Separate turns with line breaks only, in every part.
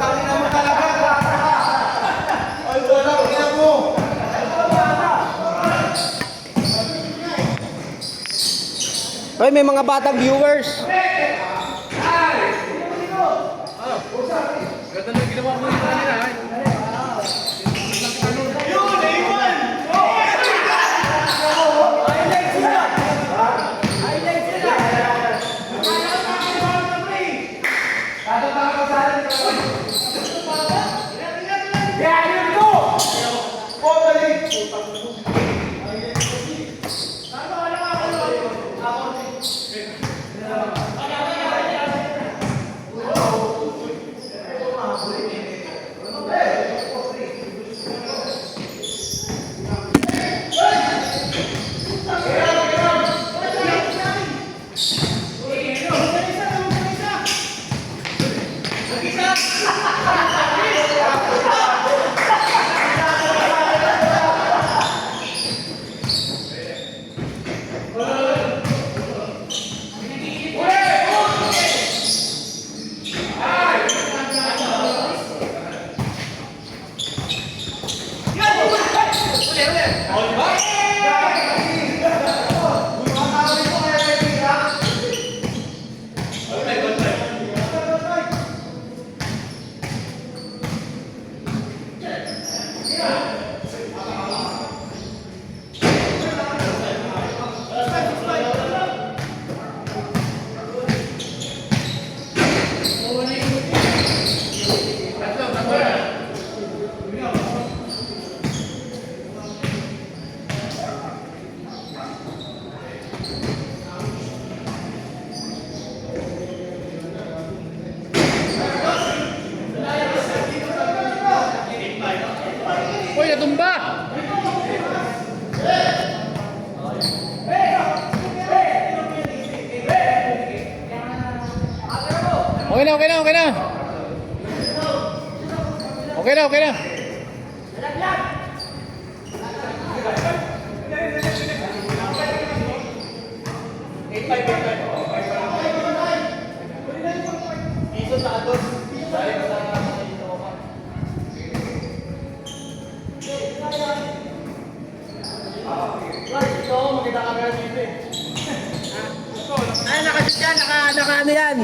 Tangina mo talaga. Ay, wala, kaya mo.
Ay, may mga batang viewers.
Ganda na ginawa mo yung kanina. Uy, natumba! Okay na, okay na, okay na. Okay na, okay na.
Ay, nakashoot yan, naka ano yan.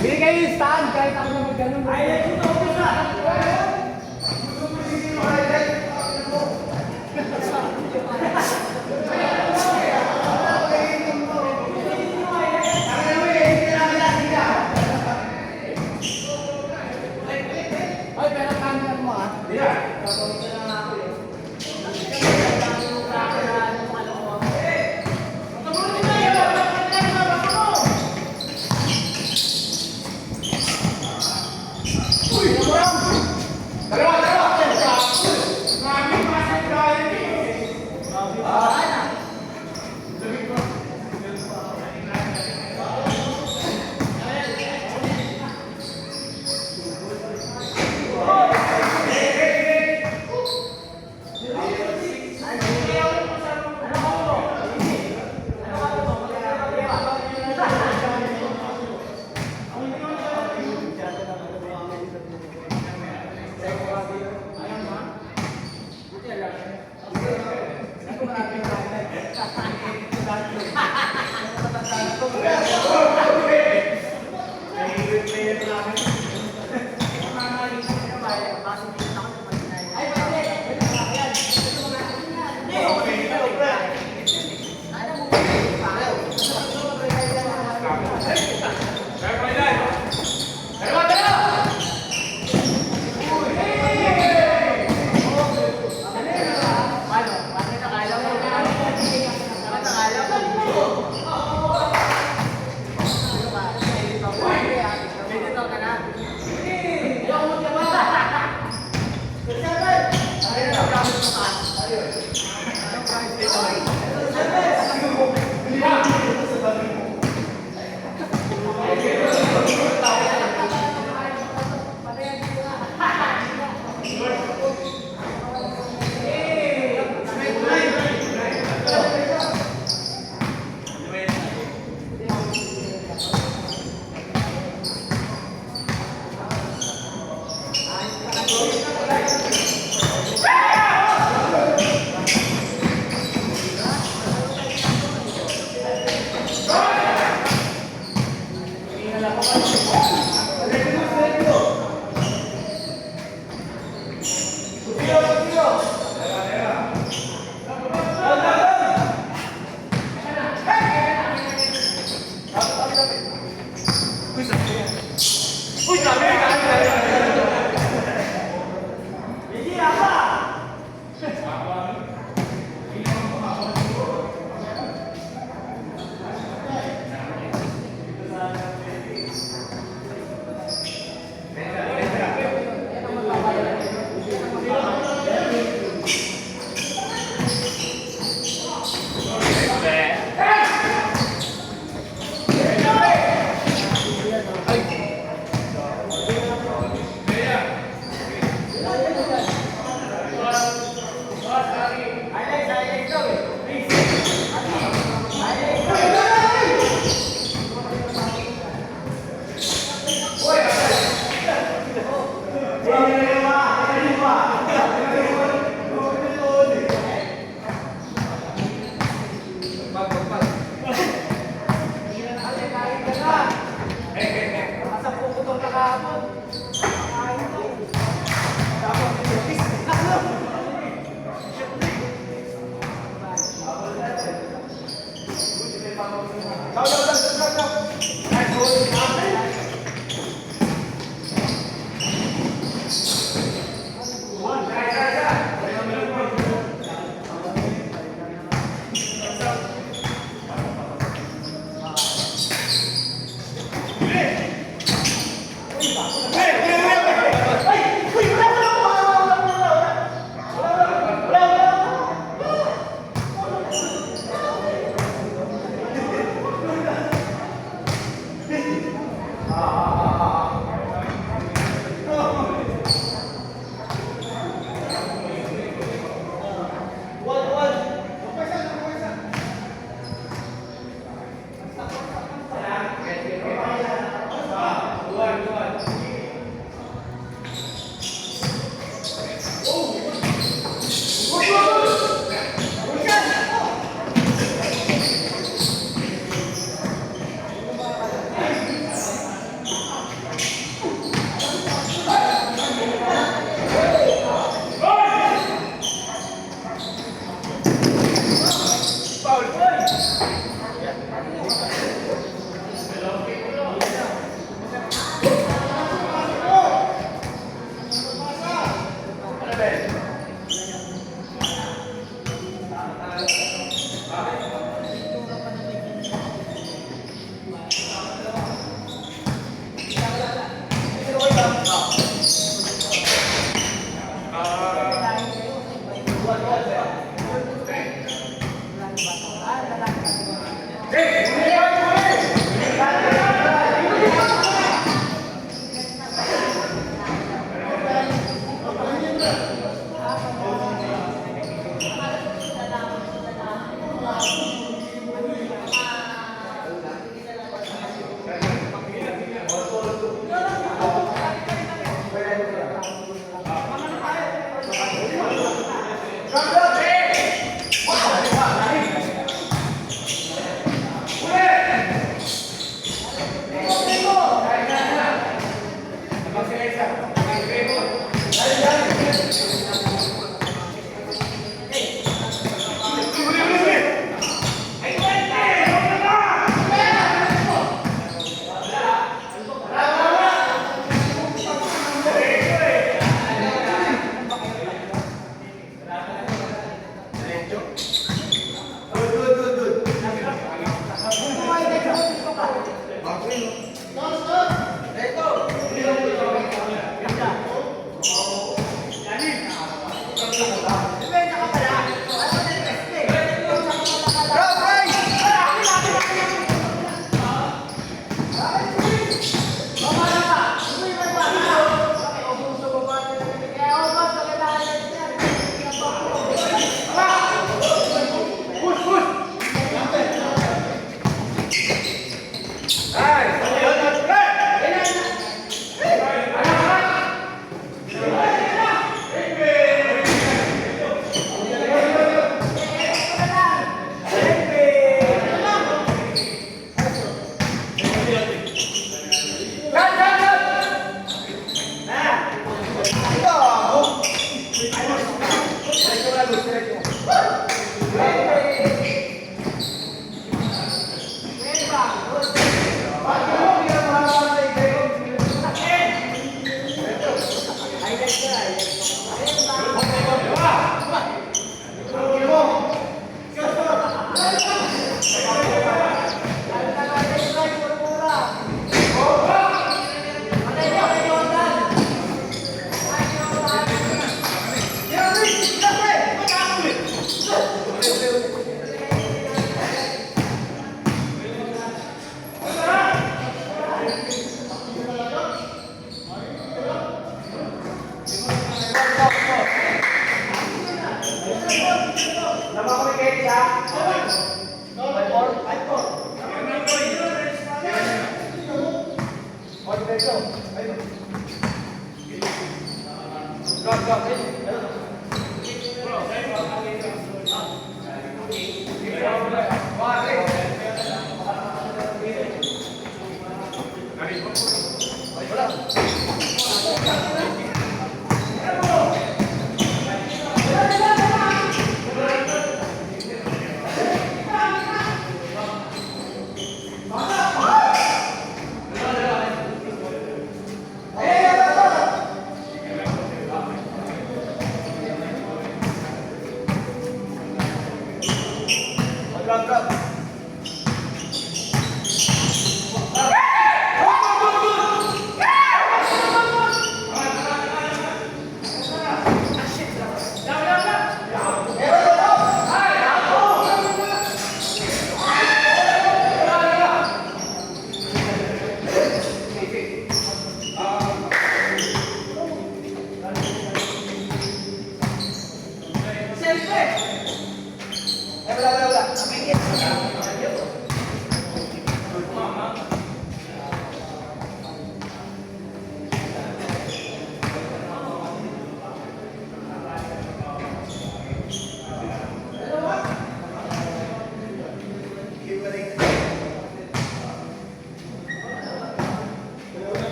Hindi kayo stand, kahit ako na mag-ganun.
Ayun,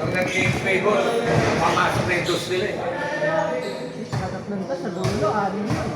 Nung nag-game play goal, pamasok na yung dos nila eh.
Sarap ng tas sa dulo, anin yun.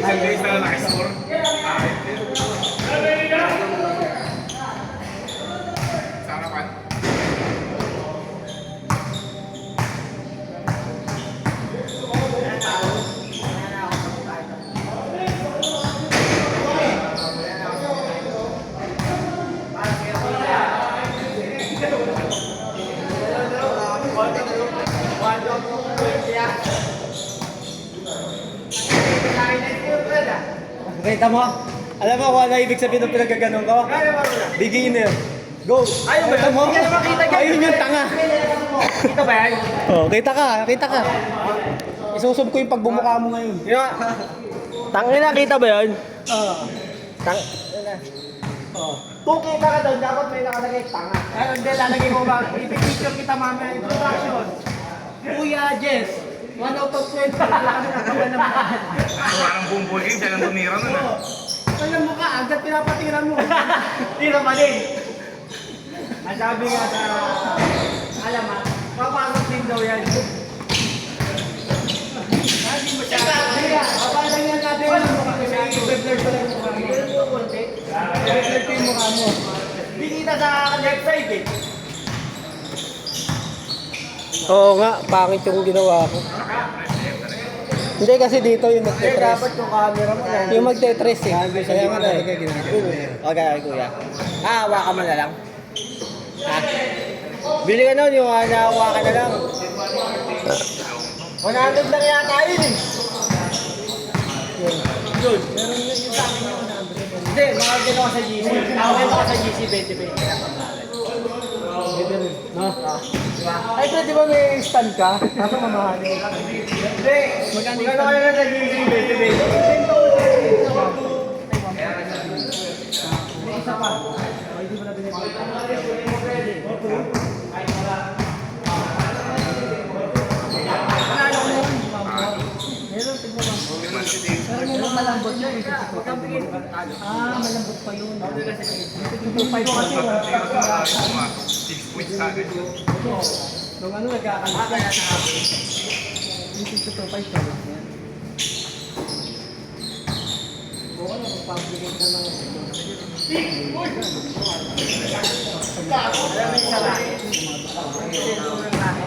Isang days na nakiscore. Sarapan.
Kita mo? Alam mo kung ano ibig sabihin ng pinagkaganon ko? Beginner. Go! Kita mo? Ayun yung tanga.
Kita ba yan?
Oh, kita ka. Isusub ko yung pagbumuka mo ngayon.
Tangina, kita ba yun?
Oo.
Tang...
Oh. Kung kita ka doon, dapat may nakalagay tanga. Ay, hindi, lalagay ko ba? Ipipicture kita mamaya. Introduction. Kuya Jess. 1 out of 20. Wala kami nakawa ng mukha.
Parang bumbol game, dyan ang tumira nun ah.
Wala mukha, agad pinapatira mo. Tira pa din. Ang sabi nga sa alamat, papasok din daw yan. Hindi mo siya. Papasok yan natin yung mukha. I-blur ko lang yung mukha mo. I-blur ko yung mukha mo. Hindi kita sa left side eh.
Oo nga, pangit yung ginawa ko. Hindi kasi dito yung magte-tres.
Dapat yung camera mo yan.
Yung magte-tres eh.
Kaya nga talaga ginagawa.
Okay, kuya. Hawakan mo na lang. Ha? Bili ka nun, yung nahawakan na lang.
100 lang yata yun eh.
Yun.
Hindi, mga ginawa sa GC. Tawagin ko sa GC 2020.
No?
Ay, pero di ba may stand ka? Kaso mamahalin. Hindi, magkano kayo na sa GC 2020? May isa pa. Ay, di mo na binibigay. Panalo ko yun. Meron, tignan mo. Pero may mga malambot yun. Malambot pa yun. Ito 5 mo kasi.
6 points sa akin.
Nung ano, nagkakalit ka. Ito 5 pa yun. O ano, pag-publicate na ng... Alam mo yung sara.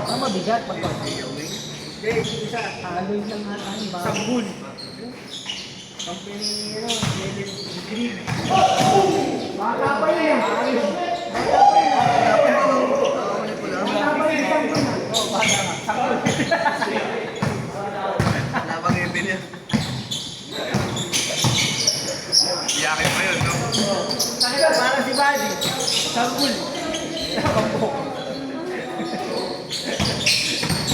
Ang mabigat pag-publicate. Hindi, isa, aloy lang natin. Sagbul. Company, green. Baka pa yun. Baka pa yun.
Labang yung niya. Iyakin pa yun, no?
Para si Buddy. Sagbul.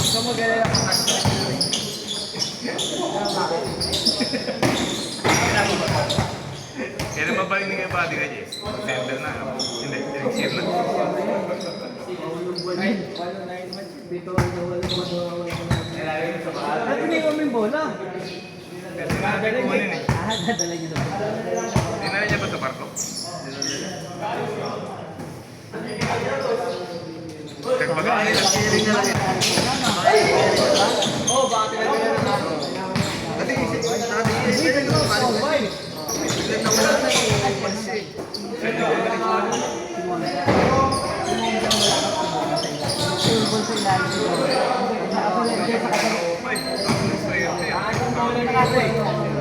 Ikaw magaling ako kasi.
Kaya naman balik ni kay Buddy ka, Jess? December na. Hindi, next year na.
At hindi mo yung bola.
Kasi nalagay ko yun eh.
Dadala niyo na.
Dinala niya ba sa barko? Nagpag-aali lang.
Oo, baka pinagaya na ako.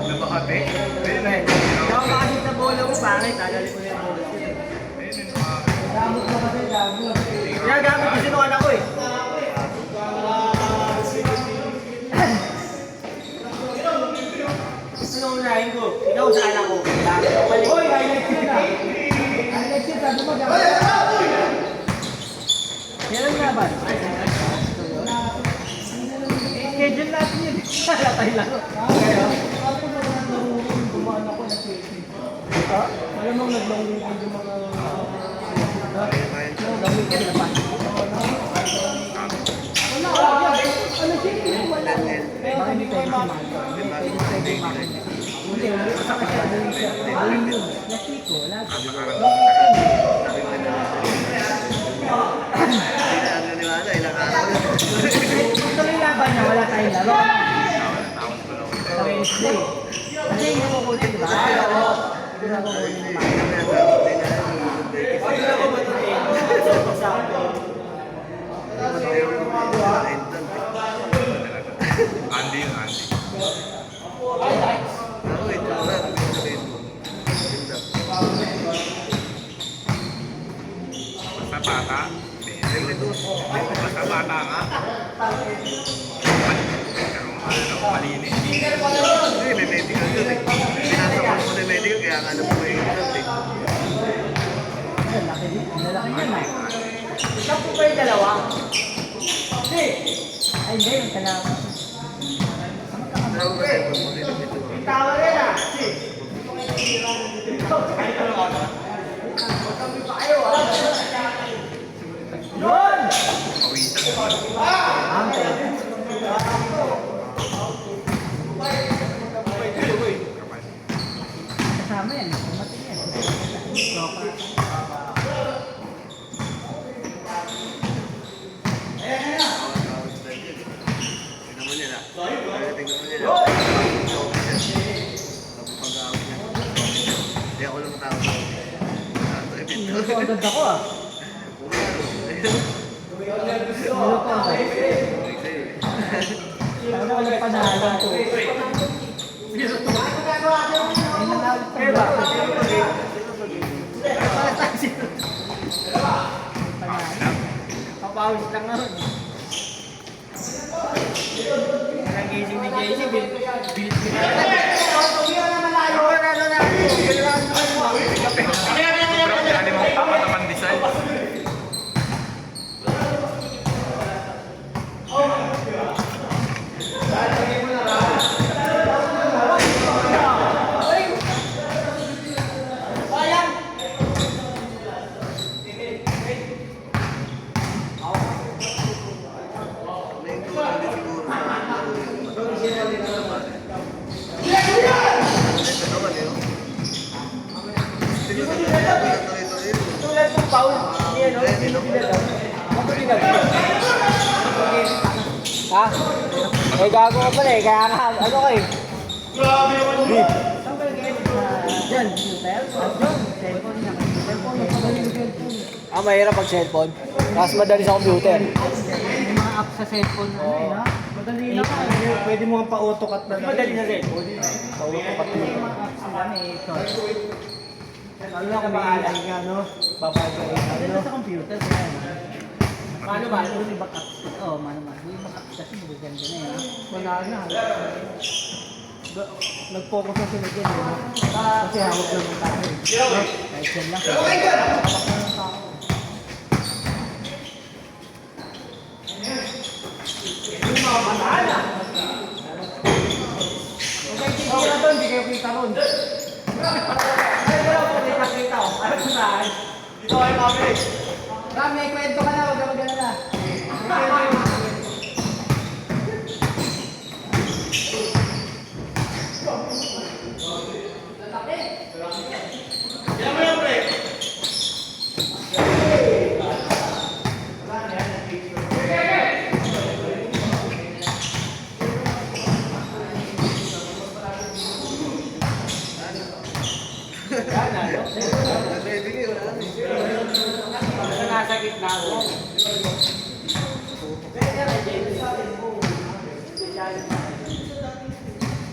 Nabakate. Ayun na eh.
Ikaw makakit na bola mo, pangit. Tagalin ko na yung bola. Gamot mo kasi, gamot. Ginagamit kasi nung anak ko eh. Ano unahin ko? Ikaw sa anak ko. Hoy, highlight yun ah. Highlight yun, sabi mo gamot. Kailan nga ba? Schedule natin yun. Latay lang. Kaya? Dumaan ako na safety. Ha? Alam mo, naglong yung mga... Gamit ka na pa. Wala. Ano siya? Wala. Baka hindi tayo mahal. Hindi, basta masyado yung siya. Ayun yun. Nasiko, lagi. Tuloy laban niya, wala tayong laro. Sa Wednesday. Kasi hindi mo kunin, di ba? Hindi mo kunin naman. Hindi ako matuloy.
Andy yun, Andy. Basta bata. Basta bata nga. Ano, malinis.
Hindi, may medical yun eh. Pinasok ko na medical, kaya nga alam mo may ingat eh.
Lalaki niya na. Ikaw po ba yung dalawa? Hindi. Ay, hindi. Yung dalawa.
Tawag kasi kung mo rin ito.
Tawa rin ah. Yun!
Pawisan.
Kasama yan. Kumating yan.
Tingnan mo nila. Tingnan mo nila. Napapag-awit niya. Hindi ako lang tawag.
Niluto agad ako ah. Niluto agad. Ano walang panahalan ko? May nanawit pa ba? Papawis lang naman. Nagising ni JC, bilit na.
Sobrang limang tama naman design.
Tulad ng Paul, yan o,
Ha? Eh, gago ka pala eh. Kaya nga, ano ka eh?
Diyan, hotel, cellphone niya. Cellphone niya, magaling yung cellphone.
Ah, mahirap pag cellphone. Mas madali sa computer.
May mga app sa cellphone na ano eh, no? Madali na ka.
Pwede mo kang pa-autocut na lang.
Madali na cellphone. Pa-autocut na. May mga apps sila may short. Ano na kung maalala nga, no? Babayad ka rin. Ano sa computer, kaya no? Paano ba? Ano yung backup? Oo, mano. Yung backup kasi magaganda na yun. Wala na. Nag-focus na sila dyan, no? Kasi hawak lang ng tao. Kahit dyan lang. kayo kita ron. Ay, wala ko kita ko. Ano ko saan? Dito ay mabig. Ram, may kwento ka na, huwag ka mag-alala.
Nag-ready kayo, wala na.
Basta nasa gitna ako.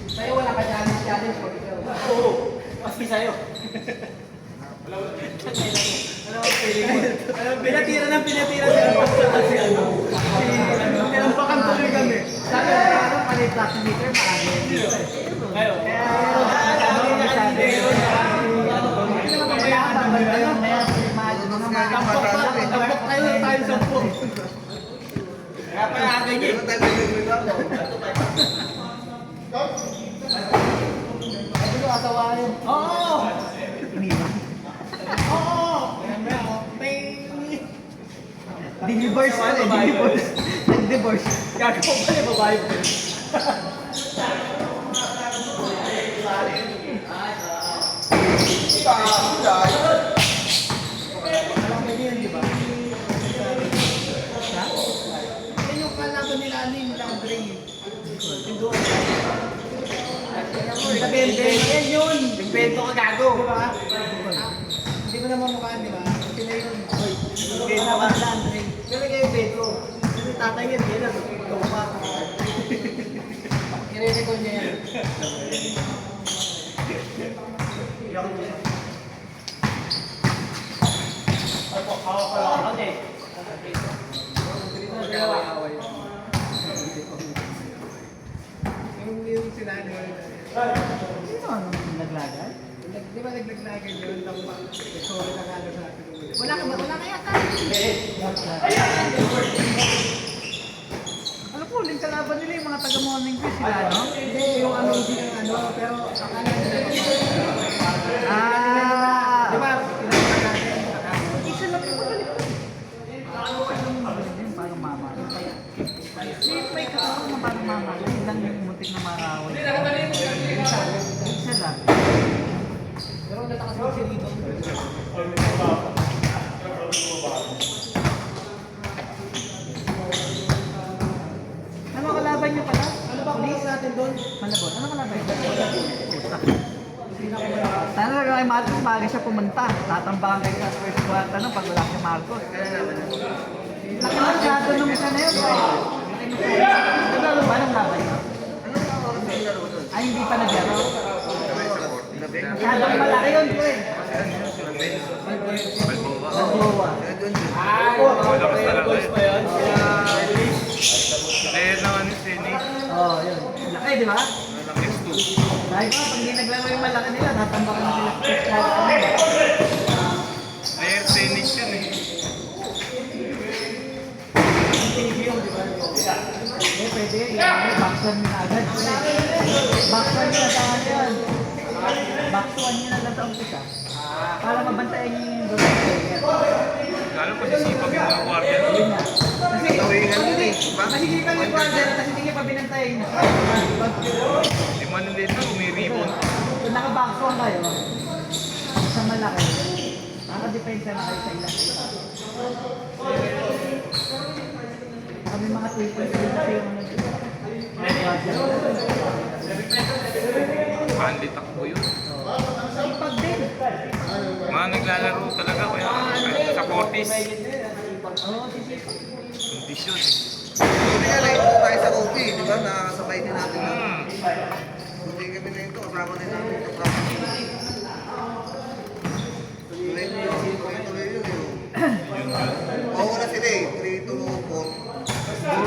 Sa'yo wala ka challenge pag ikaw. Oo. Maski sa'yo. Ano ang feeling mo? Pinatira sila kasi ano. Tinampakan tuloy kami. Sabi ko, parang palit last meter, maaga yung dito eh. Kaya, sabi niya kanina yun. Hindi naman mamayabang. Tampok kayo tayo sa po. Kaya pala ganyan.
Ano tayo nag-record?
Ay, dito atawain. Oo! Oo! May... Divorce ka na, divorce. Nag-divorce. Gagawa pa niya babae ko. Alam mo yun, di ba? Ha? Yan yung kalaban nila, ano yung Andre. Yung doon. Sa Bente, yan yun. Yung Bento ka gago. Di ba? Hindi mo naman mukhaan, di ba? Sila yun. Bento ka sa Andre. Kaya kayo Bento. Kasi tatay yan, yan lang. Ikaw pa. I-record niya yan. Yung sinano yun. Sino ang naglagay? Di ba naglagay yun? Sorry na nga sa atin. Wala ka yata. Ano po, yung kalaban nila yung mga taga-morning fish sila, no? Hindi, yung amazing yung ano, pero akala nila di ba? Isa lang yung magaling.
Parang mama. May katawan na parang mama. Yun lang yung muntik na marawin. Isa lang.
Pero natakas mo si Rito.
Ano kalaban nyo pala?
Ano ba kulis natin doon?
Malabot. Ano kalaban nyo? Sana lang kay Marcos, maaga siya pumunta. Tatambakan kayo sa first quarter pag wala si Marcos. Laki na masyado nung isa na yun. Naglalaro ba ng laban nyo? Ay, hindi pa naglaro. Masyadong malaki yun, pre. Balboa.
Malakas talaga yun. Player naman ni Sini.
Oo, yun. Laki, di ba?
Next 2.
Dahil pag hindi naglaro yung malaki nila, tatambakan na sila.
Player Sini yun eh.
Eh, pwede yan. Baksan nyo na agad. Baksan nyo na sa ano yan. Baksuan nyo na lang sa umpisa. Para mabantayan nyo yung doon.
Lalo pa sisipag yung mga guardian.
Yun nga. Kasi,
Masisipan yung quarter, kasi hindi niya pa binantayin.
Di man nila umiribon.
kung nakabaksuan kayo, sa malaki, nakadepensa na kayo sa ilang. Kami mga triple din kasi yung
Bandit takbo yun.
sipag din.
Mga naglalaro talaga kaya kahit sa 40s.
Oo, sisipag.
Kondisyon.
Hindi nga rin tayo sa OT, di ba? Nakakasabay din natin na.
Hmm.
Hindi kami na ito, kasama din natin ito. Tuloy yun eh. Oo na sila eh, 3 to 4.
Yan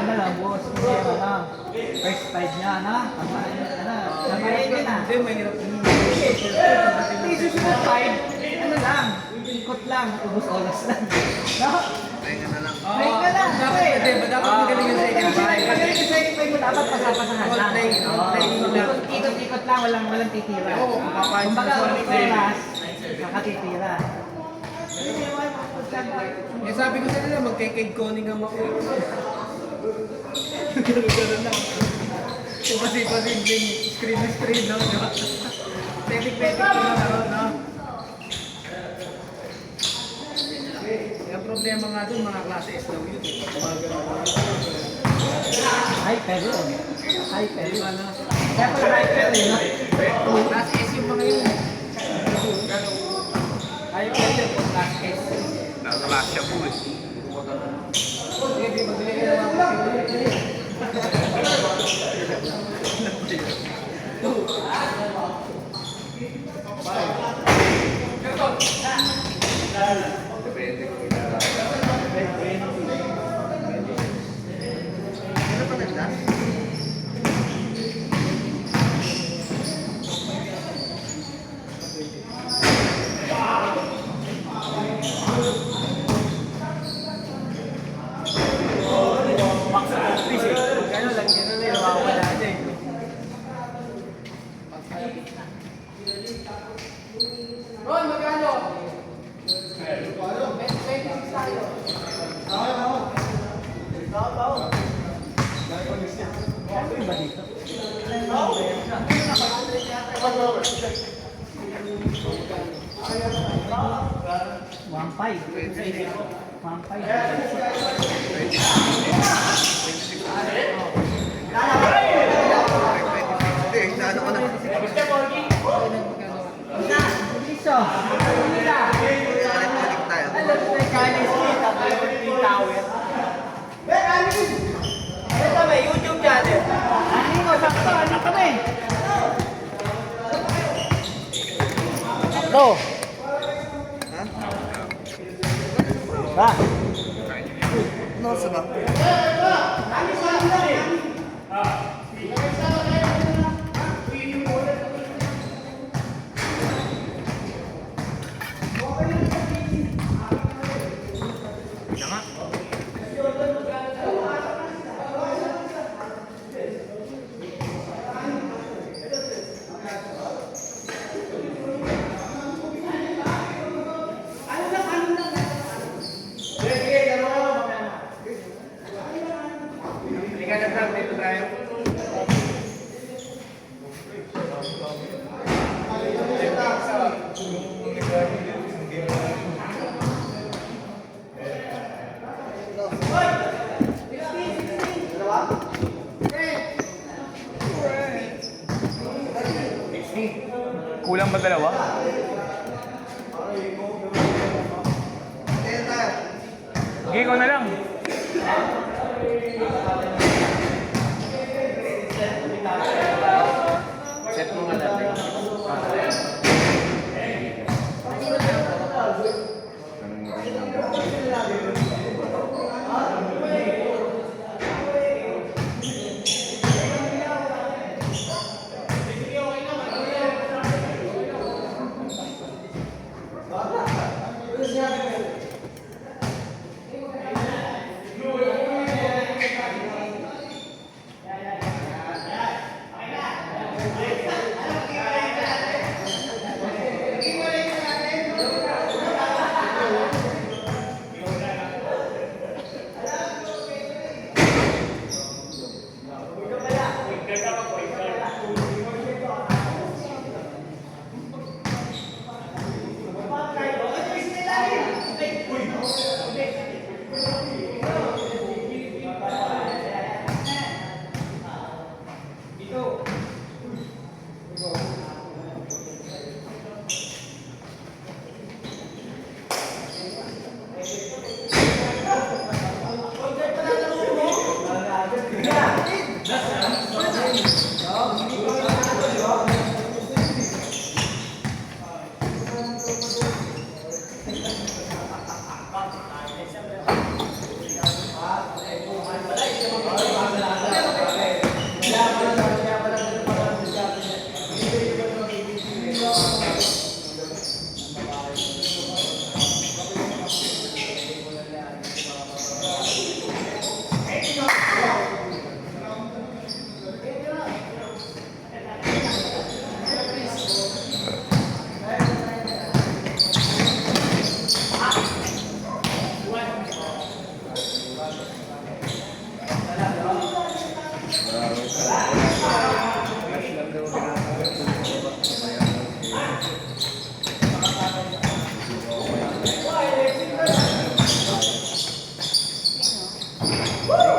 na lang, boss. Hindi ano na. First fight niya, na. Pagkain niya na. Namayin niya na.
Hindi, mahirap.
Hindi susunod fight. Ano lang. Ikot lang. Ubus oras lang. No?
Pahinga na lang.
Ay ka lang.
Dapat magaling yung second
Kasi
fight.
magaling yung second fight mo. Dapat pasapasahan lang.
Training lang.
Ikot-ikot ikot lang, walang titira.
Oo, papain
Kumbaga,
sa
ulit
solid.
oras, nakatitira.
Eh sabi ko sa nila, magkay-keg coning ang ako. Ganun lang. Kung pasipasimpleng screen lang, di ba? Petik-petik ko lang ako, no? Yung problema nga doon, mga klase S daw yun. Mga ganun.
Ay, pero yun. Ay, pero yun. Kaya pala hyper eh, no?
Klase S yung mga yun. Ay, pero yun, klase S.
Nasa-clash siya po eh.
Sige, di magbili ka naman.
Ano pa naglas?
Gano'n lang eh, nawawala na eh. Ron, magkano? 26 tayo.
Wampay. Wampay.
Hindi, sa ano ko na.
Iso. Isa.
Balik tayo.
Alam mo na Chinese kita, Twin Tower. Ito may YouTube channel. Ano mo, sakto, ano kami? Sakto.
Ha?
Ha?
Nasa ba?
Halika na, Frank, dito tayo.
Kulang ba dalawa?
Ayan tayo.
Sige, ikaw na lang.
Set mo nga natin.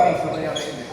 piso kaya rin.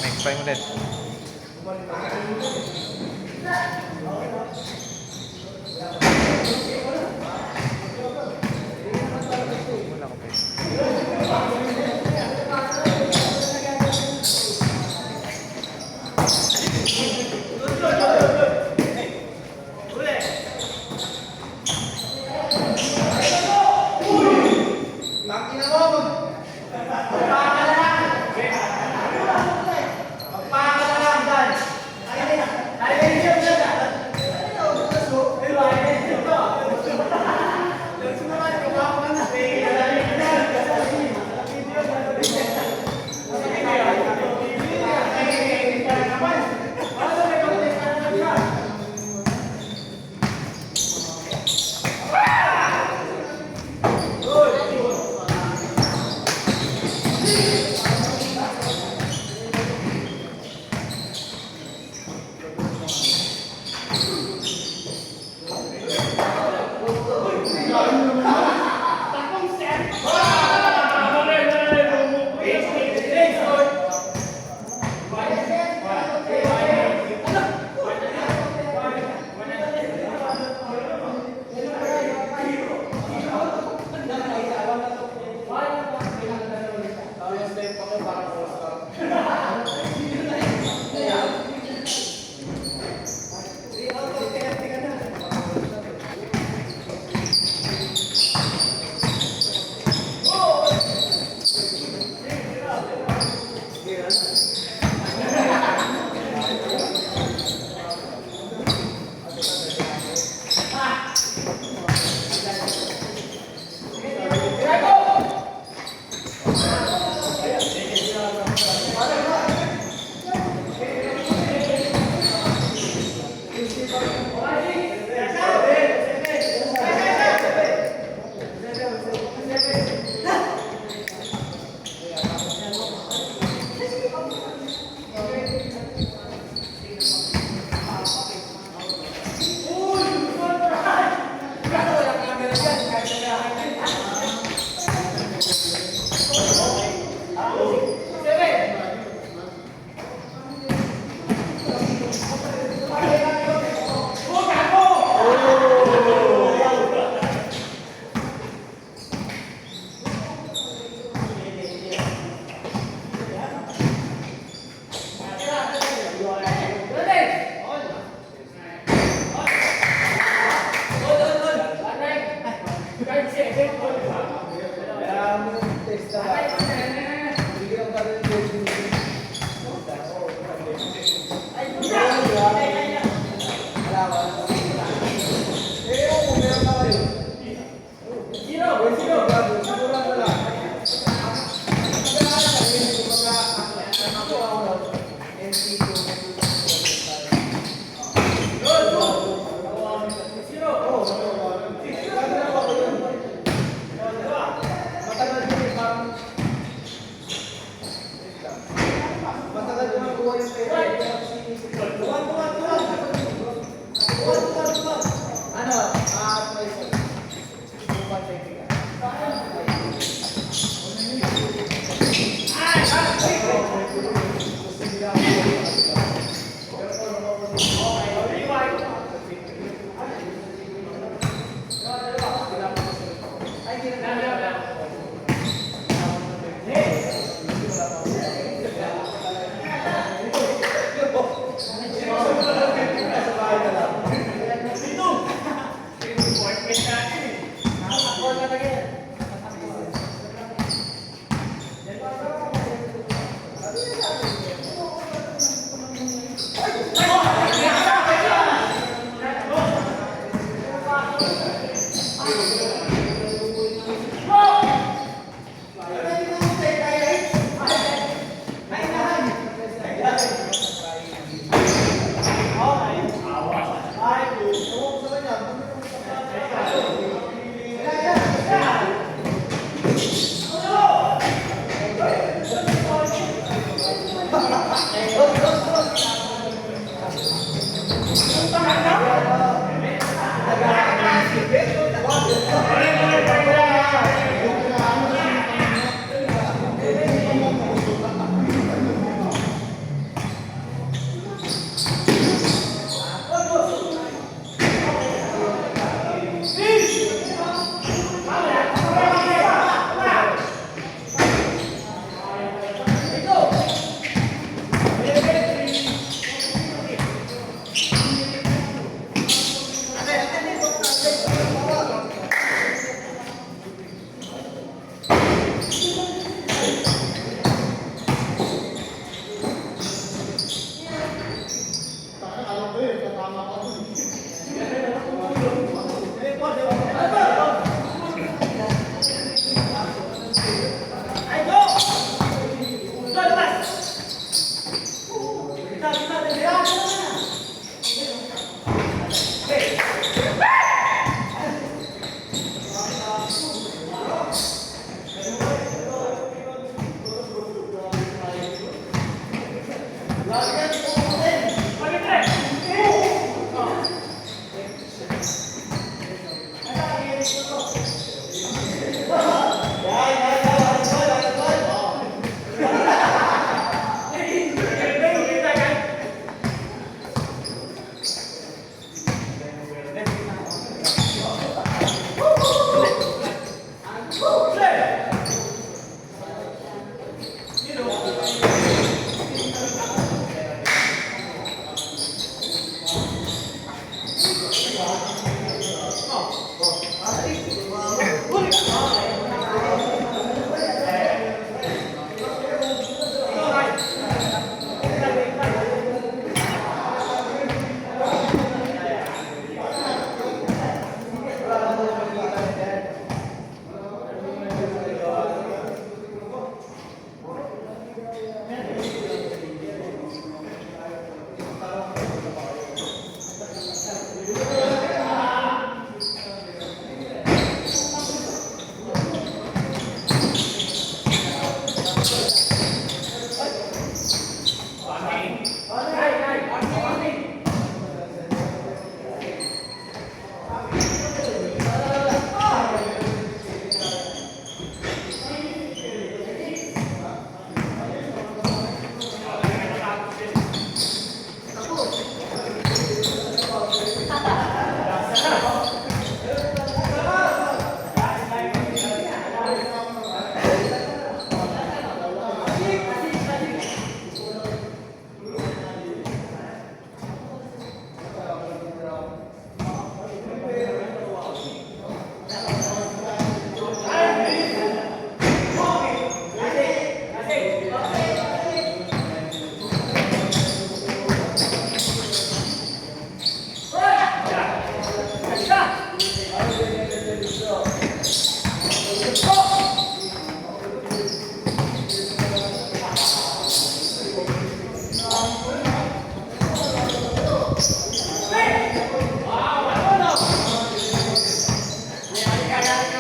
Next time ulit. Wala ko pa.
Bakit na mo? Magpaka na lang. Magpaka na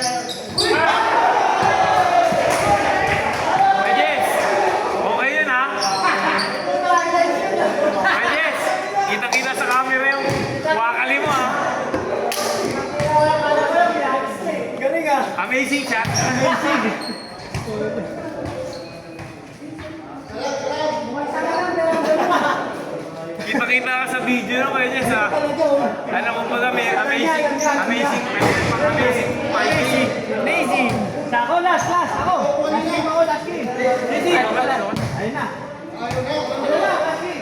Jess! Okay yun ha? Jess! Kita-kita sa camera yung wakali mo ha?
Galing ah.
Amazing chat! Kita-kita ka sa video no kaya Jess ha? Alam mo ba kami, amazing.
Amazing. Ako, last. Ako. Last game ako, last game. Easy. Ayun na. Ayun na, last game.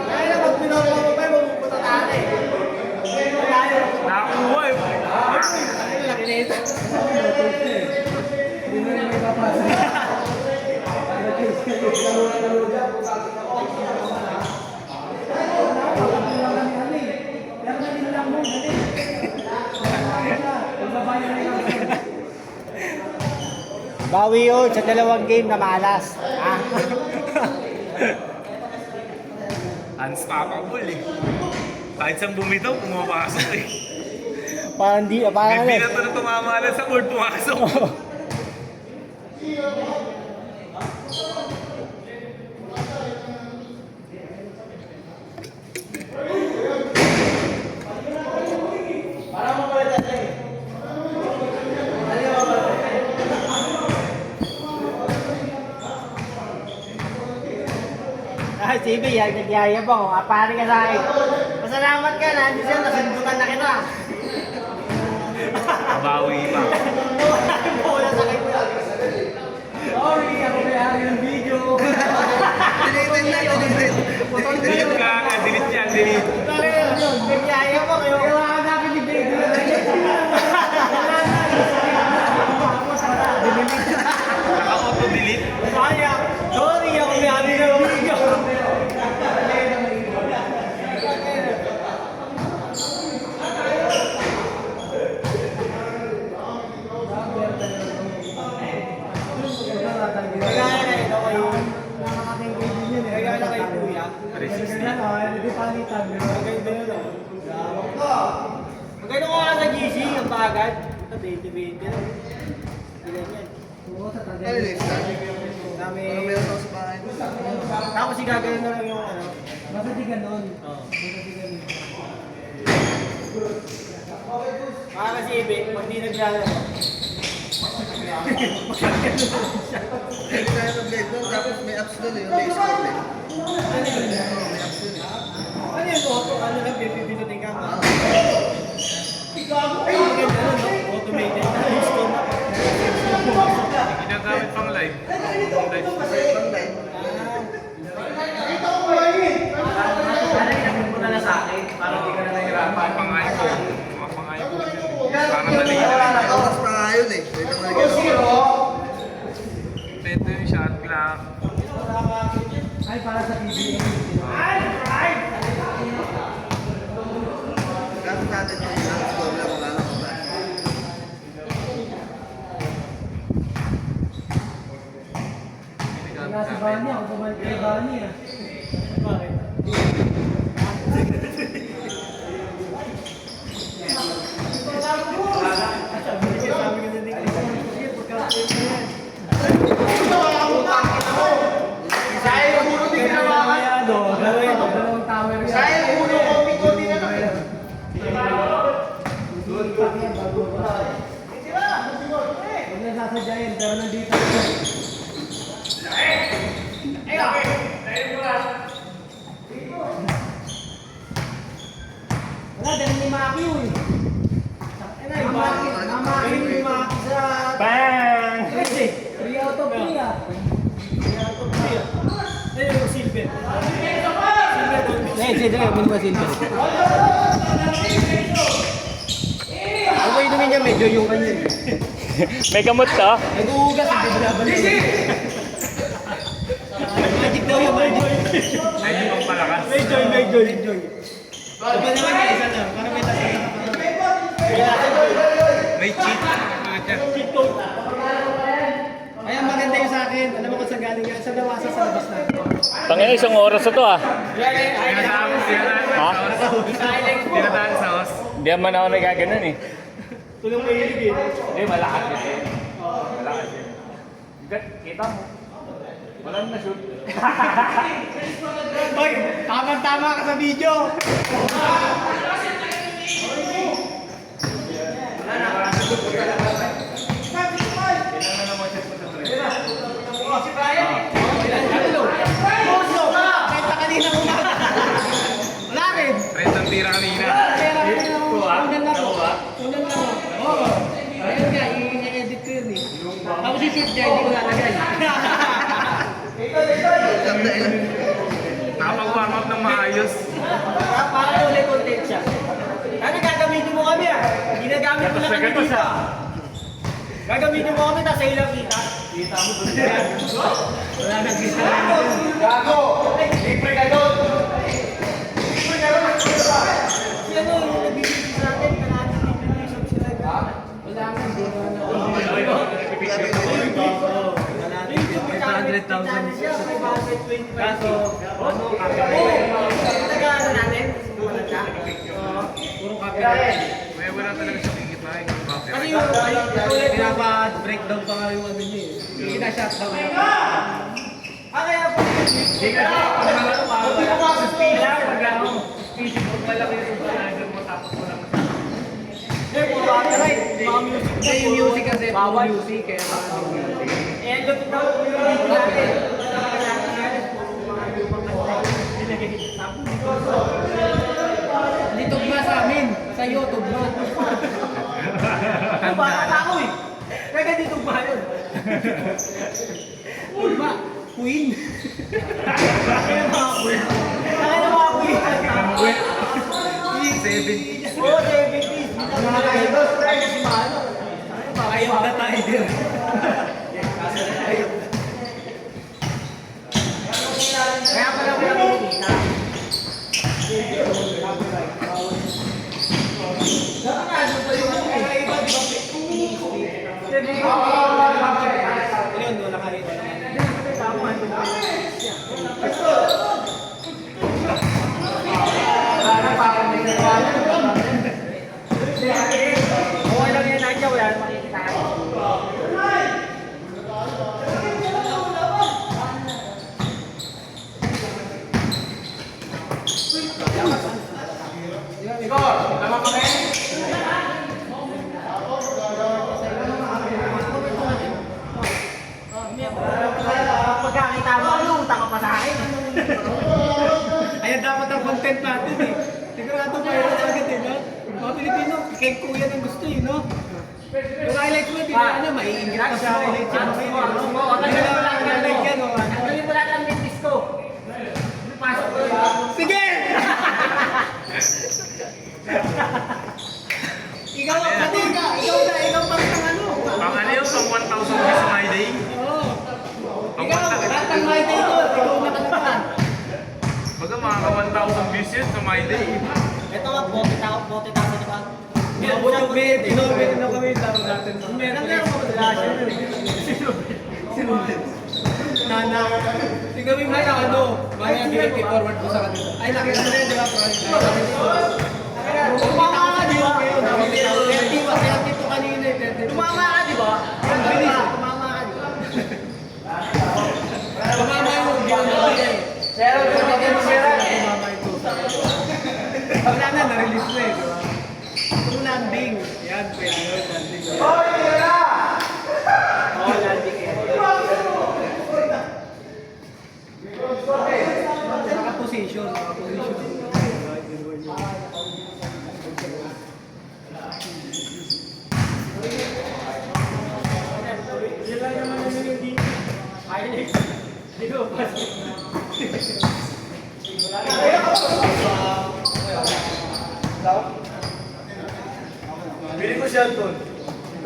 Kaya na pag pinawa mo pa, mapupunta tayo eh.
Nakakuha eh.
Ayun lang, kinita.
Bawi yun sa dalawang game na malas. Ah.
Unstoppable eh. Kahit saan bumitaw, pumapasok eh.
Parang di, parang
May binato na tumamalan sa board, pumasok.
Ah, sige, nagyayab ako. Pare ka sa akin. Pasalamat ka na, hindi siya nasundutan na kita.
Mabawi pa.
Wala sa akin.
Sorry, ako may-ari ng video.
Deleted na, deleted.
Delete ka agad, delete yan, delete.
Nagyayab ako.
Kaya hanapin ni Baby na rin.
Naka-auto-delete.
Sorry, ako may-ari ng video.
Kaya na ito kayo. Kaya na kayo kuya.
360.
Hindi palitan.
Maganda yun o. Maganda ko nga sa GC, ang bagad. Ito, 20-20 lang. Ilan yan?
Ano yung start?
Dami.
Ano meron ako sa bahay?
Tapos igagano na lang yung ano.
Basta di ganon.
Oo.
Basta di ganon.
Para si Ibe, pag di naglalaro.
Hindi tayo mag-live doon, tapos may apps doon eh, yung laser doon eh. Oo, may apps doon eh.
Ano yung auto? Ano lang, pipinutin ka ba? Ay, maganda nun, no? Automated na. Install na.
Ginagamit pang live. Live.
Pang live.
Ano mo na lang sa akin? Para hindi ka na nahirapan.
Pang-iPhone. Mga pang-iPhone. Parang dali na.
Oras pa nga yun eh. Pwede mo nag-ano.
Pwede yung shot clock.
Ay, para sa PBA.
Kaso sa atin yung isang score lang kung ano ko ba.
Wala si Bani, ako bumalik kay Bani ah.
Bakit? Sabi ko sa Nick, sige, pagka-upload mo yan.
Sayang yung ulo din ginawa ka. Dalawang tower yan. Sayang yung ulo ko, piko din na lang. Huwag na sasadyain, pero nandito ako. Wala, dahil ni Maki yun. Maki ni Maki sa...
Bang!
Kasi, 3 out of 3 ah. 3 out of 3 ah.
Ayun yung silver. Sige, min mo silver. Ako ba inumin niya medyo yung kanya.
May gamot ka?
Nag-uugas, hindi binabalik.
Magic daw yung magic.
Medyo pang palakas.
Enjoy. Sabi naman yung isa lang, para may tasa na
May cheat. Cheat
Kaya maganda yung sa akin.
akin. Alam mo kung saan galing yan? Sa Dawasa sa labas na.
Tangina, isang oras na to ah. Ha?
Tinadaan sa host.
Hindi naman ako nagaganon eh.
Tulong mahilig eh.
Hindi, malakas yun. Malakas yun. Kita mo. Wala na shoot.
Hoy, tamang-tama ka sa video. Si Brian eh. Puso ka! Kahit na kanina umaga. Wala rin.
Rent ang tira kanina.
Pera ka na unan lang ako. Unan lang ako. Oo. Ayun nga, i-edit ko yun eh. Tapos yung shoot niya, hindi ko lalagay.
Nakapag-warm up ng maayos.
Para ulit content siya. Ano gagamitin mo kami ah? Ginagamit mo lang kami dito. Gagamitin mo kami, tapos sa'yo lang kita. Kita mo doon yan. Wala nang kita lang ito. Gago! Libre ka doon! Libre ka doon! Si ano, yung nagbibigay sa atin, kalahating libre sila. Wala nga, hindi mo na. 500,000 siya, 525. Kaso, ano, nag-ano natin? Puro copyright.
May wala talaga siya kikita.
Kasi yung pinapa-breakdown pa nga yung ano niya eh. Hindi na shutdown niya. Kaya po. Hindi kasi, hindi ko kasi pila, mag-ano. Facebook, malaki yung subscriber mo, tapos wala mo. Hindi, puro copyright. Mga music. Hindi, yung music kasi, puro music. Kaya mga music. Eh, lupit na yung music natin. Hindi tugma sa amin. Sa iyo, tugma. Ano ba? Ako eh. Kaya hindi tugma yun. Tugma. Queen. Kaya mga queen. Kaya mga queen. 70s. Oo, 70s. Mga kaibos. Kaya si Mano. Kayong na tayo din. Kaya pala ko yung kumikita. Okay lang yan, nandiyan, wala na makikita. Pagkakita mo, utang ka pa sa akin. Ayan dapat ang content natin eh. Sigurado mayroon agad eh, no? Mga Pilipino, kay kuya ng gusto eh, no? Yung highlight mo, di ba ano, maiingit ka sa highlight yan. Tanggalin mo lang ang highlight yan, no? Tanggalin mo lang ang mentis ko. Pasok ko yun. Sige! Ikaw ang patika! Ikaw pang ano?
Pang ano yun? Pang 1,000 views sa my day?
Oo. Ikaw, lahat ng my day ko, ikaw nakalaman.
Baga mga 1,000 views yun sa my day.
Ito nga, bote tao, di ba? Tinobit na kami sa natin. Meron nga ako madala siya. Nana. Tingnan mo yung mga ano, mga binigay forward ko sa kanila. Ay, nakita na yun, di ba? Tumama ka, di ba? Kaya dito kanina eh. Tumama ka, di ba? Ang bilis, tumama ka, di ba? Tumama yung ginawa niya eh. Pero kung tumama ito. Wala na, na-release na eh, di ba? Yung landing. Yan, pwede yun, landing. Oh, yun na! Oo, landing eh. Naka-position.
Bili ko siya doon.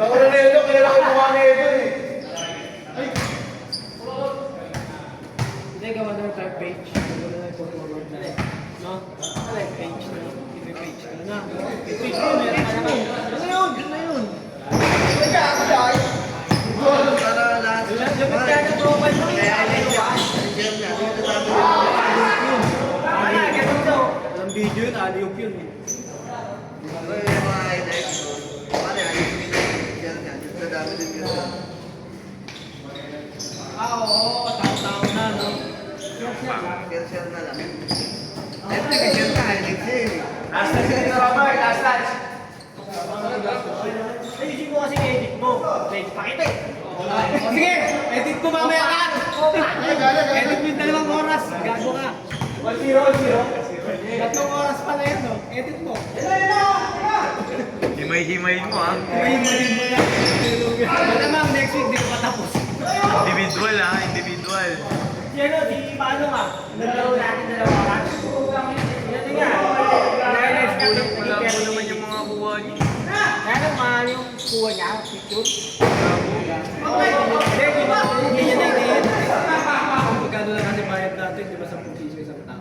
Ako na ito, kilala ko mukha na ito eh.
Hindi, gawa na ng type page. Gawa na ng forward na. No? Type page na. Type page na. Type page na. Meron ka na. Ano yun? Yun na yun.
Para lahat.
Dapat kaya ng global mo.
Kaya highlight siya. Share niya. Dito dami rin.
Wala, ganun daw.
Ang video yun, aliyop yun eh.
Pero yung mga highlight. Pare, ayun. Share niya. Dito dami rin yun.
Oo, tao-tao na, no?
Share na lang. Siyempre, share ka. Highlight siya eh.
Last touch na Robert, last touch. Ayusin mo kasi edit mo. Wait, pakita eh. Sige, edit ko mamaya ka. Edit mo yung 2 oras. Gago ka. 1-0, 1-0. 3 oras pala yan, no? Edit mo.
Himay-himay mo ah.
Malamang next week, di ko patapos.
Individual ah, individual.
Yan o, si paano nga? Naglaro natin 2 oras. Yan nga.
Wala mo naman yung mga kuha niyo.
Kaya mahal yung kuha niya, picture. Hindi yan ang ngayon. Magkano lang kasi bayad natin, di ba 10 piso isang tao?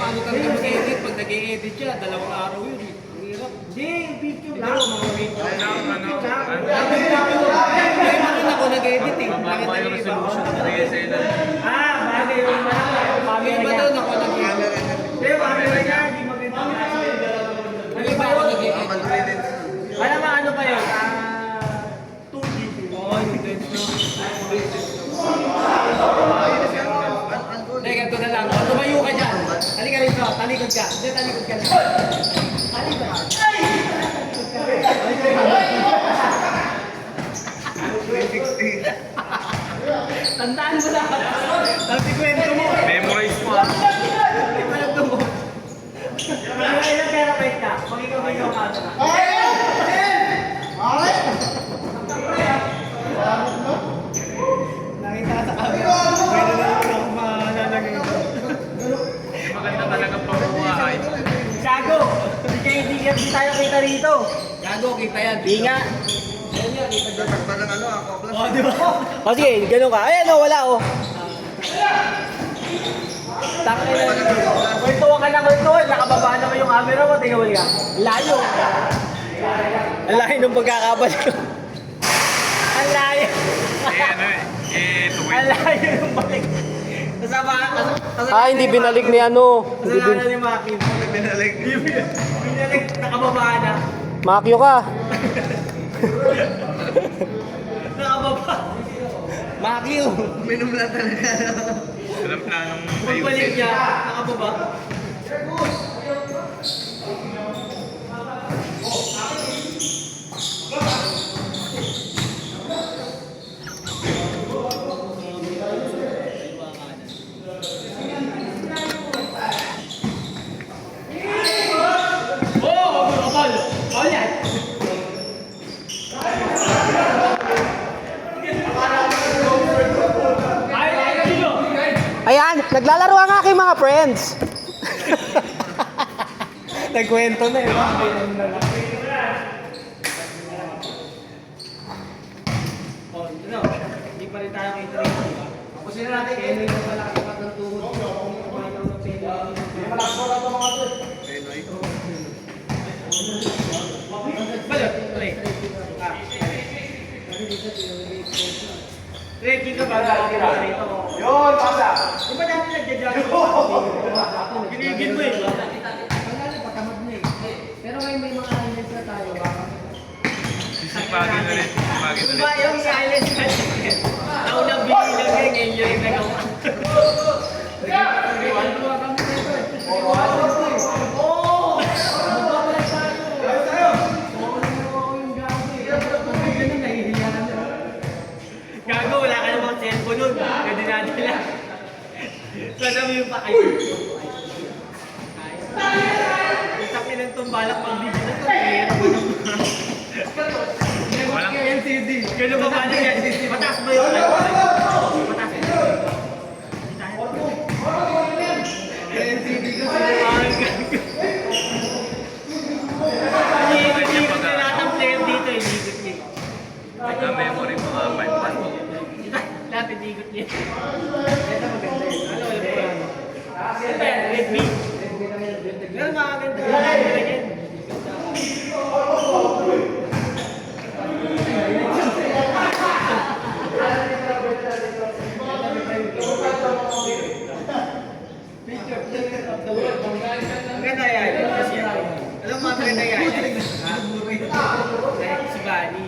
Paano ka rin mag-edit? Pag nag-edit siya, 2 araw yun eh. Ang hirap. Hindi, picture lang. Mga picture lang. Hindi naman ako nag-edit eh.
Mababa
Nakita
yung
niyo iba.
resolution ng DSLR.
Bagay yung bagay ba doon ako nag-edit? Pero camera niya, hindi maganda. Ano ba ako nag-edit? Wala ba ano ba yun? 2 GB. Oo, yung tense no. Hindi, ganito na lang. Tumayo ka dyan. Halika rito. Talikod ka. Hindi, talikod ka na. Talikod ka. Ay!
360.
Tandaan mo na. Tapos ikwento mo.
Memorize mo ah.
Ikwento mo. Ilang terabyte ka? Pag ikaw may ka na. Nakita ka sa camera. Pwede na lang ako malalagay.
Maganda talaga pagkuha ay.
Gago! Hindi tayo kita rito. Gago, kita yan. Di nga.
Dapat pa ng ano, ako plus.
O, di ba?
O sige, ganun ka. Ayan o, wala o.
Tangin na. Kwentuhan ka na kwentuhan. Nakababa naman yung camera mo. Tingnan mo ka. Layo.
Ang lahi ng pagkakabalik ko.
Ang layo.
Ano eh.
Ang layo yung balik. Kasama.
Ah, hindi binalik ni ano. Hindi
Kasalanan ni Maki.
Binalik.
Binalik. Nakababa na.
Makyo ka.
Nakababa. Maki yun.
Minum lang talaga.
Alam planong
Pagbalik niya. Nakababa.
Ayan, naglalaro ang aking mga friends. Nagkwento na eh.
Oh, ano? Hindi pa rin tayo kita rito, di ba? Pusin na natin. Kaya yung malaki pa ng tuhod. Kumanaw ng pila. Malakas mo lang ito mga to. Balik. Balik. Trekking ka ba? Rito. Yun, pasa. Di ba dati nagja-jog? Ginigin mo eh. Pagkala, patamad na eh. Pero ngayon may mga islands na tayo.
Sisipagin na rin. Sisipagin na
Diba
rin.
yung islands natin? Naunang bili lang ngayon, ngayon yung nagawa. Nagagawa kami nito eh. Oo! Magbabalag tayo. Oo, yung gago eh. Pag ganun, nahihiya na. Gago, wala ka namang cellphone nun. Pwede natin lang. Sana mo yung pa-ay. Itakin ng tumbalak pag-video na to. Mahirap mo naman.
Walang
LCD. Gano'n ba paano yan? Mataas ba yun? Mataas ba yun? LCD ko sila mahal ka. Ikot-ikot na lahat ang player dito. Ikot niya.
Nagka-memory mo nga 5 months.
Lahat ikot niya. Ito maganda yun. Ano alam ko yan? Ito yan, Redmi. Pero makaganda. Maganda yan.
maganda yan. Si Bani.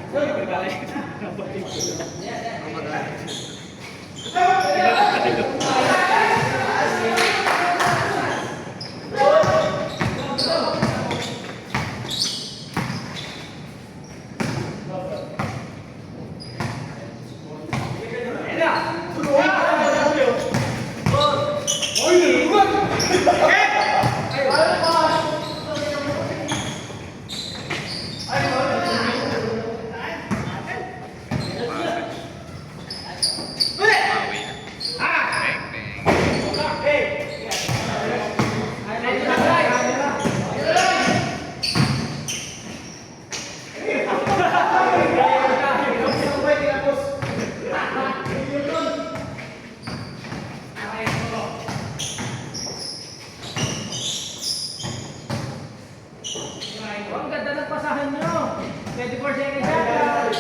Ang ganda ng pasahan nyo. 24 seconds yan.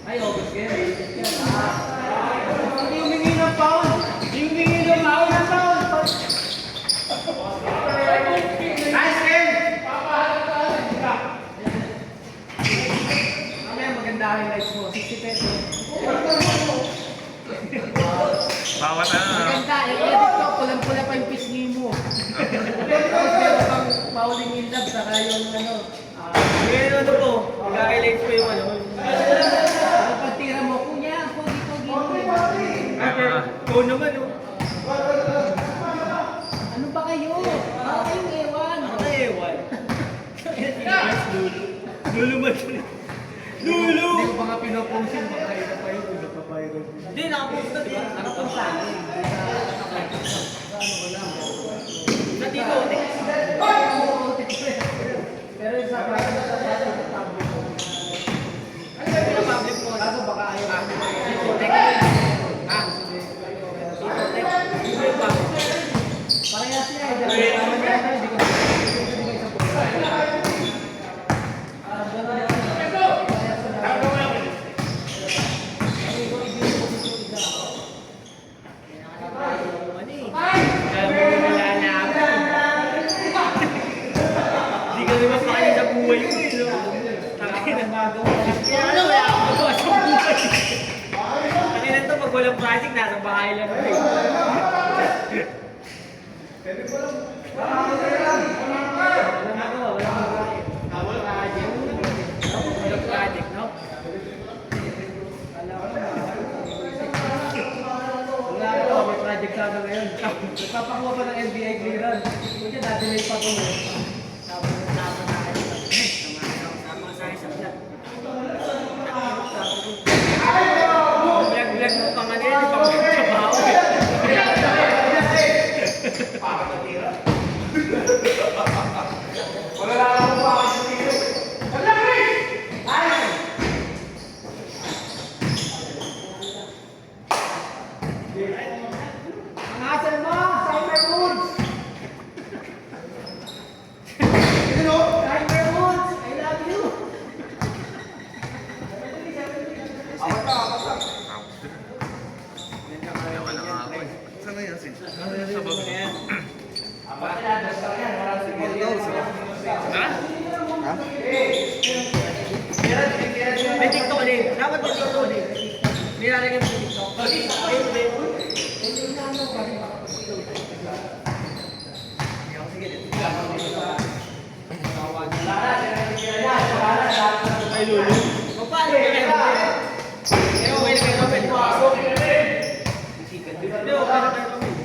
Ay, August game.
Hindi humingi ng foul. Hindi humingi ng foul. Nice game!
Mamaya maganda highlights mo. 60 pesos.
Bawat ano.
Maganda. I-edit ko. Pulang-pula pa yung pisngi mo. Tapos meron pang fouling in love. Saka yung ano.
Ngayon ano po, mag-highlights ko yung ano.
Ang pagtira mo. Kuya, pogi-pogi mo.
Ikaw naman oh.
Ano ba kayo? Baka kayong ewan.
Ano ewan? Lulu ba yun? Lulu!
Hindi ko pa nga pinoposin. Baka ito pa yun. Ito pa pa yun.
Hindi, nakapost na diba?
Nakapost sa akin.
Sa Tito Otex.
Pero yung sa private sa public mo.
Sa public mo.
Kaso baka ayaw ka.
Tito Otex. Ah? Tito Otex. Hindi yung public.
Parehas niya. Dahil tama niya na. Hindi ko sa public.
Hindi ka naman pakanya sa buhay ko eh. Takina na magawa. Kaya ano, wala akong magawa sa buhay. Kanina to, pag walang project, nasa bahay lang ako eh. Walang magawa, walang bahay. Walang project, no?
Wala ka pa. May project sa akin ngayon. Nagpapakuha pa ng NBA clearance. Kasi na-delay pa ko.
Sama sa isang vlog. Vlog mo pa nga nila, di pa mo trabaho eh.
Wala lang ako pa kasi dito.
Ang asal mo, Cyber Woods! Cyber Woods, I love you!
Saan na yan, Sid?
May TikTok ulit. Dapat may TikTok ulit. Nilalagay mo sa TikTok. Ayun ulit. Ay, Lulu. Paano ka kayo? Eh, okay na kayo kapit. Hindi, okay na kayo kapit.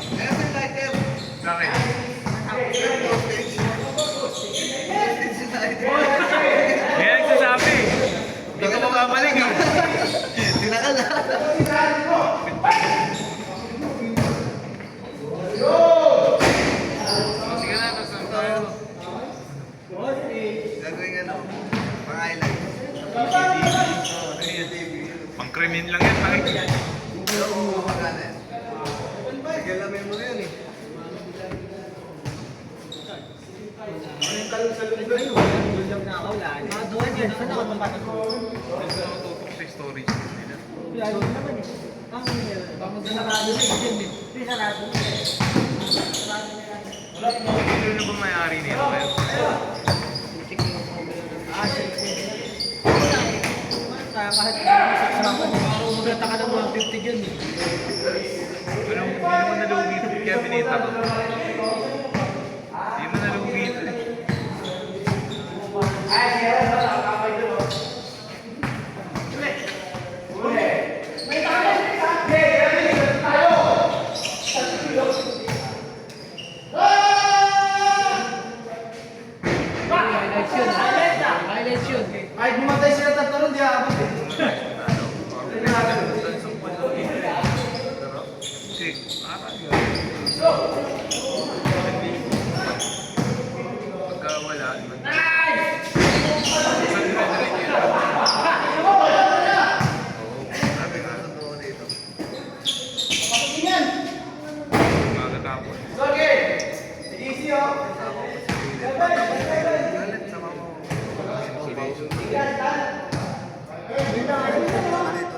Ayan, may lighter.
Bakit? Kaya nagsasabi. Hindi ka mamamalig eh.
Tinakala.
Sige na, tapos na tayo. Krimen lang yan, bakit?
Pero kung magana yan. Sige, lamin mo na yun eh.
Nakaduhan yan. Saan nakatapat?
Tutok sa storage nila.
Lalo naman eh. Sarado na eh. Hindi sarado na eh.
Sino na ba may-ari nito?
Kahit parang maganda ka ng 150 dyan eh.
Hindi naman nalugi ito, kaya binita ko. Hindi naman nalugi ito eh.
Highlights yun.
Kahit bumatay sila tatlo ron, di aabot eh.
Kasi, parang yun. Pagka wala,
Sabi nga sa doon dito.
magkakapon.
Easy oh.
Galit sa mama mo. Dito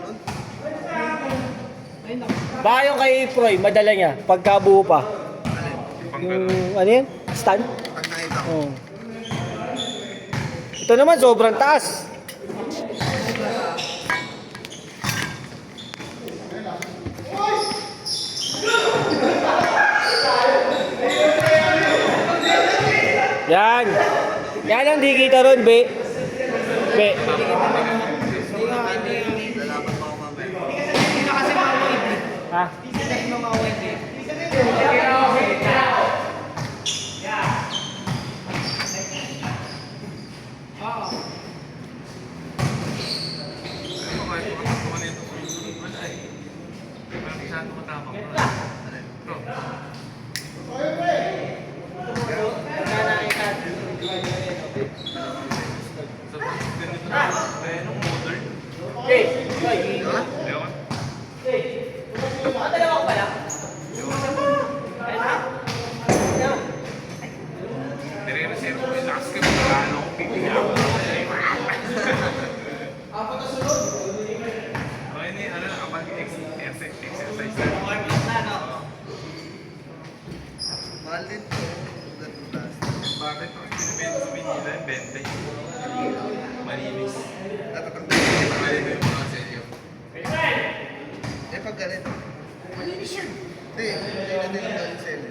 nun.
Baka yung kay Proy, madala niya. Pagkabuo pa. Yung, ano yun? Stand?
Pag nakita ko.
Oo. Ito naman, sobrang taas. Yan. Yan ang di kita ron, be. Be.
Lalaban pa ako mamaya.
Hindi na kasi mawid eh.
Ha?
Hindi na mawid eh.
Ano ba, kahit tumatakbo ka nito, wala eh. Parang isa tumatama ko na. Ito. So, ganito na. Kaya nung modern. Ewan. Nire-reserve ko yung lakas ka kung gaano kung pipigyan ako. Okay ni, ano na, kapag exercise na.
Mahal din to. Ganun taas.
Bakit ito? Pinibenta sa Manila, benta yun. Malinis.
Natatanggal.
Malinis yung mga selyo.
Eh pag ganito. Malinis yan. Hindi na din yung galing sa'yo.